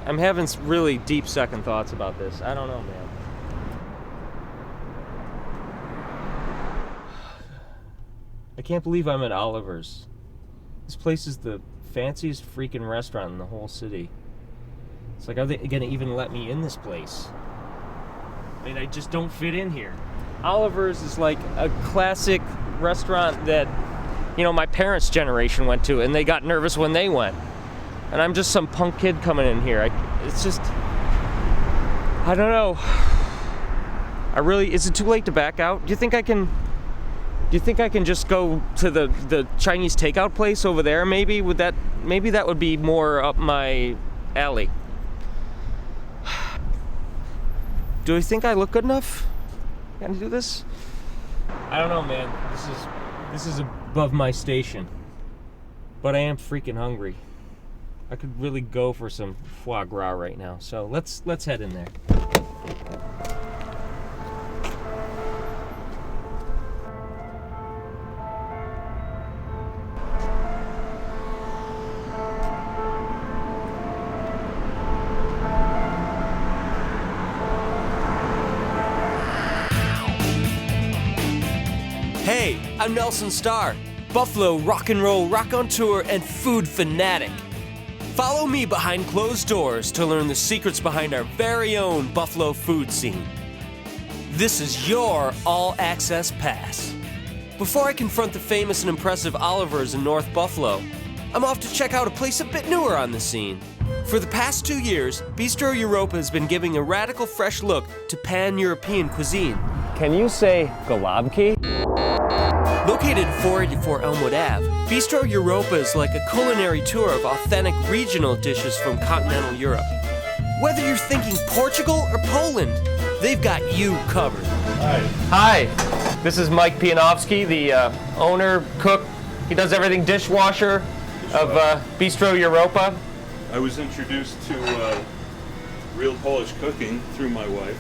I'm having really deep second thoughts about this. I don't know, man. I can't believe I'm at Oliver's. This place is the fanciest freaking restaurant in the whole city. It's like, are they gonna even let me in this place? I mean, I just don't fit in here. Oliver's is like a classic restaurant that, you know, my parents' generation went to, and they got nervous when they went. And I'm just some punk kid coming in here. It's just, I don't know. Is it too late to back out? Do you think I can just go to the Chinese takeout place over there? Maybe that would be more up my alley. Do you think I look good enough? Can I do this? I don't know, man. This is above my station. But I am freaking hungry. I could really go for some foie gras right now. So let's head in there. Hey, I'm Nelson Starr, Buffalo rock and roll raconteur and food fanatic. Follow me behind closed doors to learn the secrets behind our very own Buffalo food scene. This is your all-access pass. Before I confront the famous and impressive Oliver's in North Buffalo, I'm off to check out a place a bit newer on the scene. For the past 2 years, Bistro Europa has been giving a radical fresh look to pan-European cuisine. Can you say galabki? Located at 484 Elmwood Ave, Bistro Europa is like a culinary tour of authentic regional dishes from continental Europe. Whether you're thinking Portugal or Poland, they've got you covered. Hi, this is Mike Pianowski, the owner, cook. He does everything dishwasher of Bistro Europa. I was introduced to real Polish cooking through my wife.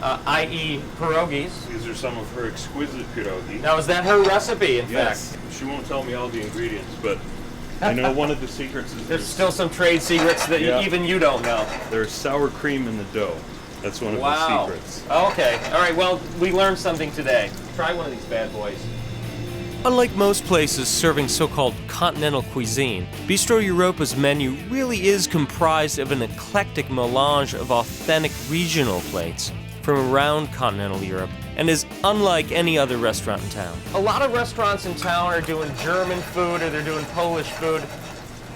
I.e. pierogies. These are some of her exquisite pierogi. Now, is that her recipe, in Yes. fact? She won't tell me all the ingredients, but I know one of the secrets is There's still some trade secrets that even you don't know. there's sour cream in the dough. That's one of the secrets. Okay. All right, well, we learned something today. Try one of these bad boys. Unlike most places serving so-called continental cuisine, Bistro Europa's menu really is comprised of an eclectic melange of authentic regional plates from around continental Europe, and is unlike any other restaurant in town. A lot of restaurants in town are doing German food or they're doing Polish food.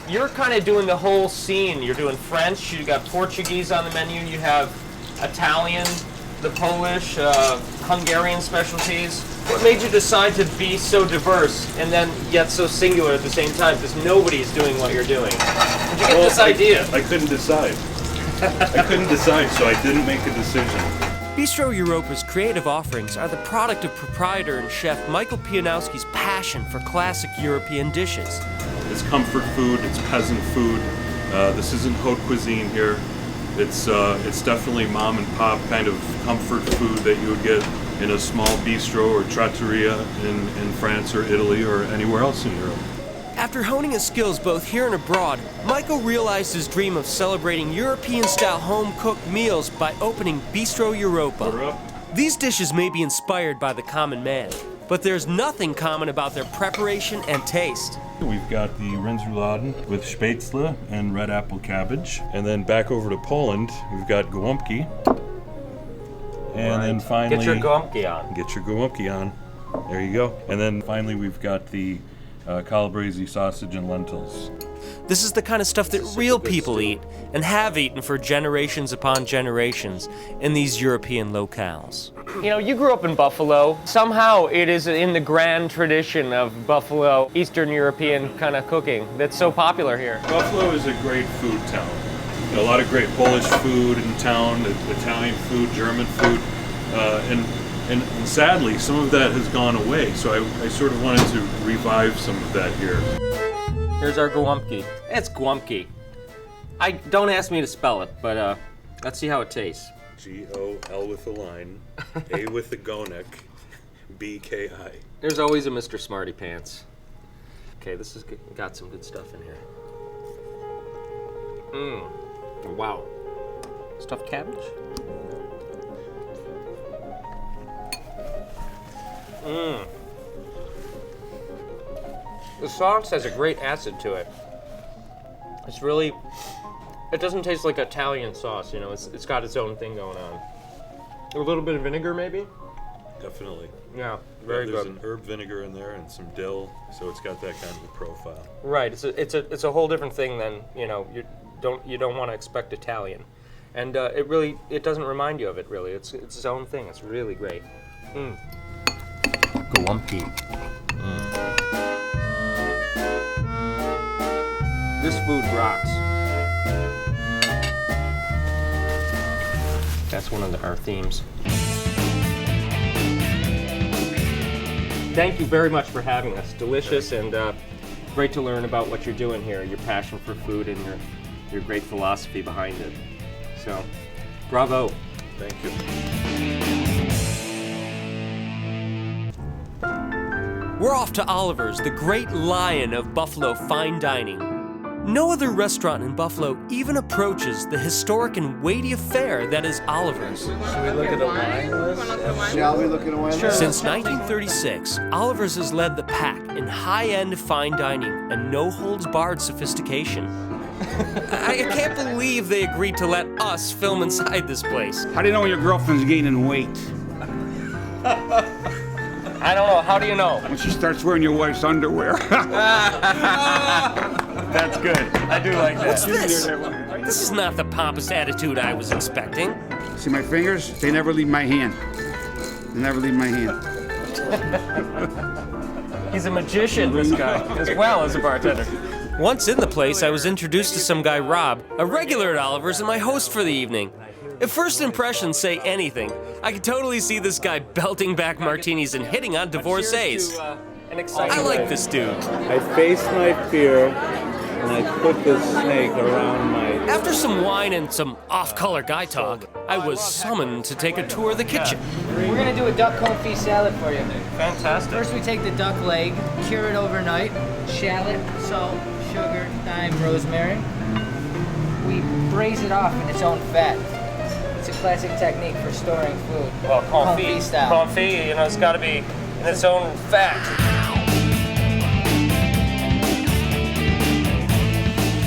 You're kind of doing the whole scene. You're doing French, you got Portuguese on the menu, you have Italian, the Polish, Hungarian specialties. What made you decide to be so diverse and then yet so singular at the same time? Because nobody's doing what you're doing. Did you get this idea? I couldn't decide. I couldn't decide, so I didn't make a decision. Bistro Europa's creative offerings are the product of proprietor and chef Michael Pianowski's passion for classic European dishes. It's comfort food, it's peasant food. This isn't haute cuisine here. It's definitely mom and pop kind of comfort food that you would get in a small bistro or trattoria in France or Italy or anywhere else in Europe. After honing his skills both here and abroad, Michael realized his dream of celebrating European-style home-cooked meals by opening Bistro Europa. These dishes may be inspired by the common man, but there's nothing common about their preparation and taste. We've got the Rindsrouladen with spätzle and red apple cabbage. And then back over to Poland, we've got gołąbki. And then finally... Get your gołąbki on. Get your gołąbki on. There you go. And then finally we've got the calabrese sausage and lentils. This is the kind of stuff that real people eat and have eaten for generations upon generations in these European locales. You know, you grew up in Buffalo. Somehow it is in the grand tradition of Buffalo, Eastern European kind of cooking that's so popular here. Buffalo is a great food town. A lot of great Polish food in town, Italian food, German food, and sadly, some of that has gone away, so I sort of wanted to revive some of that here. Here's our gołąbki. It's gołąbki. Don't ask me to spell it, but let's see how it tastes. G-O-L with a line, A with the gonek, B-K-I. There's always a Mr. Smarty Pants. Okay, this has got some good stuff in here. Wow. Stuffed cabbage? Mmm. The sauce has a great acid to it. It's really, it doesn't taste like Italian sauce, you know, it's got its own thing going on. A little bit of vinegar, maybe? Definitely. Yeah, very There's good. an herb vinegar in there and some dill, so it's got that kind of a profile. Right, it's a whole different thing than, you know, you don't want to expect Italian. And it doesn't remind you of it, really. It's its own thing. It's really great. Mm. Grumpy. This food rocks. That's one of our themes. Thank you very much for having us. Delicious and great to learn about what you're doing here, your passion for food and your great philosophy behind it. So, bravo. Thank you. We're off to Oliver's, the great lion of Buffalo fine dining. No other restaurant in Buffalo even approaches the historic and weighty affair that is Oliver's. Should we look at the wine list? Shall we look at a wine list? Since 1936, Oliver's has led the pack in high-end fine dining and no-holds-barred sophistication. I can't believe they agreed to let us film inside this place. How do you know when your girlfriend's gaining weight? I don't know. How do you know? When she starts wearing your wife's underwear. That's good. I do like that. What's this? This is not the pompous attitude I was expecting. See my fingers? They never leave my hand. They never leave my hand. He's a magician, this guy, as well as a bartender. Once in the place, I was introduced to some guy, Rob, a regular at Oliver's and my host for the evening. If first impressions say anything, I could totally see this guy belting back martinis and hitting on divorcees. I like this dude. I faced my fear and I put this snake around my... After some wine and some off-color guy talk, I was summoned to take a tour of the kitchen. We're gonna do a duck confit salad for you. Fantastic. First we take the duck leg, cure it overnight, shallot, salt, sugar, thyme, rosemary. We braise it off in its own fat. It's a classic technique for storing food. Well, confit style. Confit, you know, it's got to be in its own fat.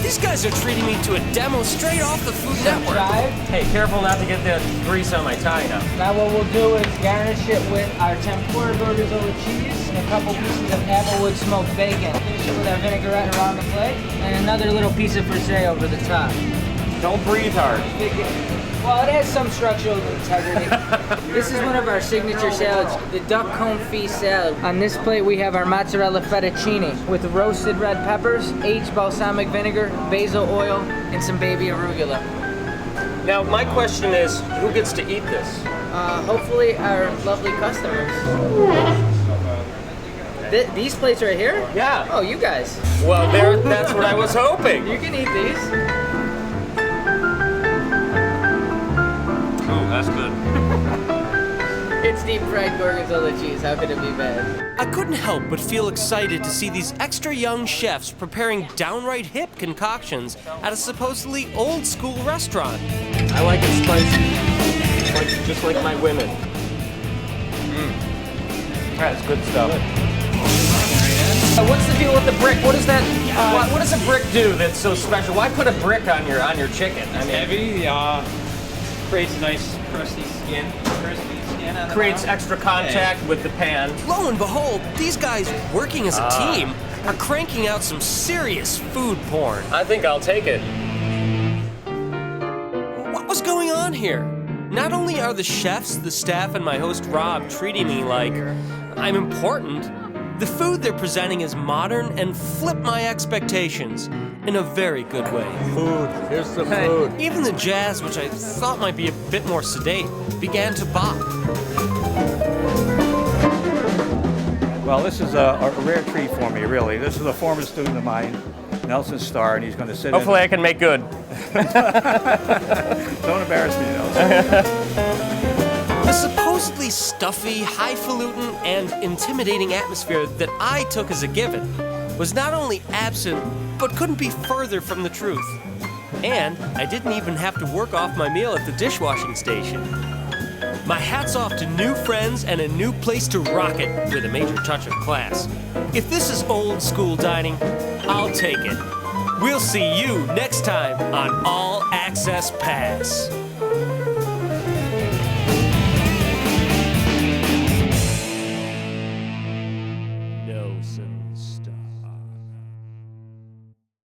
These guys are treating me to a demo straight off the Food Network. Hey, careful not to get that grease on my tie now. Now what we'll do is garnish it with our tempura gorgonzola cheese and a couple pieces of applewood smoked bacon. Finish it with our vinaigrette around the plate and another little piece of frisee over the top. Don't breathe hard. Well, it has some structural integrity. This is one of our signature salads, the duck confit salad. On this plate we have our mozzarella fettuccine with roasted red peppers, aged balsamic vinegar, basil oil, and some baby arugula. Now, my question is, who gets to eat this? Hopefully our lovely customers. These plates right here? Yeah. Oh, you guys. Well, that's what I was hoping. You can eat these. Oh, that's good. It's deep fried gorgonzola cheese. How could it be bad? I couldn't help but feel excited to see these extra young chefs preparing downright hip concoctions at a supposedly old school restaurant. I like it spicy, just like my women. That's good stuff. What's the deal with the brick? What is that? What does a brick do that's so special? Why put a brick on your chicken? I mean, heavy, creates a nice crusty skin, crispy skin on the creates bottom. extra contact with the pan. Lo and behold, these guys working as a team are cranking out some serious food porn. I think I'll take it. What was going on here? Not only are the chefs, the staff, and my host Rob treating me like I'm important, the food they're presenting is modern and flip my expectations in a very good way. Food. Here's the food. Even the jazz, which I thought might be a bit more sedate, began to bop. Well, this is a rare treat for me, really. This is a former student of mine, Nelson Starr, and he's going to sit Hopefully I can make good. Don't embarrass me, Nelson. The supposedly stuffy, highfalutin, and intimidating atmosphere that I took as a given was not only absent, but couldn't be further from the truth. And I didn't even have to work off my meal at the dishwashing station. My hat's off to new friends and a new place to rock it with a major touch of class. If this is old school dining, I'll take it. We'll see you next time on All Access Pass.